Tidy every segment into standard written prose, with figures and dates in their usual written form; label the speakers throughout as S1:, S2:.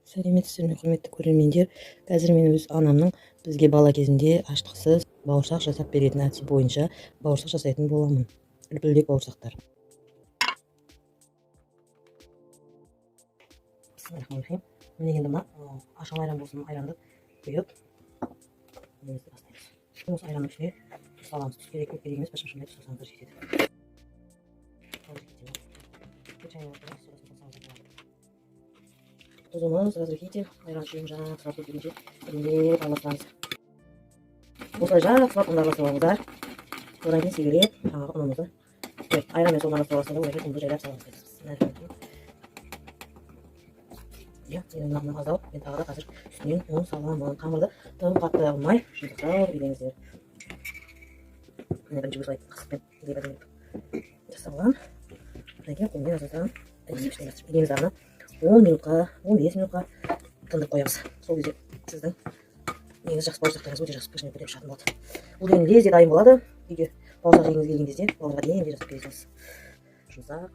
S1: Сәлеметсіздер ме, құрметті көрермендер. Қазір мен өз анамның бізге бала кезінде аштықсыз бауырсақ жасап беретін әдісі бойынша бауырсақ жасайтын боламын. Үлпілдек бауырсақтар. Бисмиллахиррахманиррахим. Міне енді мына ашқан айран болсын, айранды құйып немізді бастаймыз. Осы айранның ішіне тұз саламыз. Тұз керек, көп керек емес, бір шымшымдай тұз салсаңыздар жетеді. Тұзымыз разрыхитель, айран ішін жақсы сұрап көтергенше біріндеп араластырамыз. Осылай жақсы сұрап араластырып алыңыздар. Одан кейін себелеп жаңағы ұнымызды айранмен сол араластырып алсаңда ол жерге ұнды жайлап саламыз. Енді мына аздау, мен тағы да қазір үстінен ұн саламын. Қамырды тым қатты алмай, жұмсақтау билеңіздер. Міне бірінші осылай қасықпен жасалған. Одан кейін қолмен азадан билеңіз арна 10 минутқа, 15 минутқа тындырып қоямыз. Сол кезде сіздің неңіз жақсы бауырсақтарыңыз өте жақсы пішініп көтеріп шығатын болады. Бұл деген лезде дайын болады. Үйге бауырсақ жегіңіз келген кезде балаларға дейін жасап бересіз. Жұмсақ.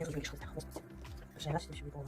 S1: Я уже не шел, так, господи. Жаль, что еще не было.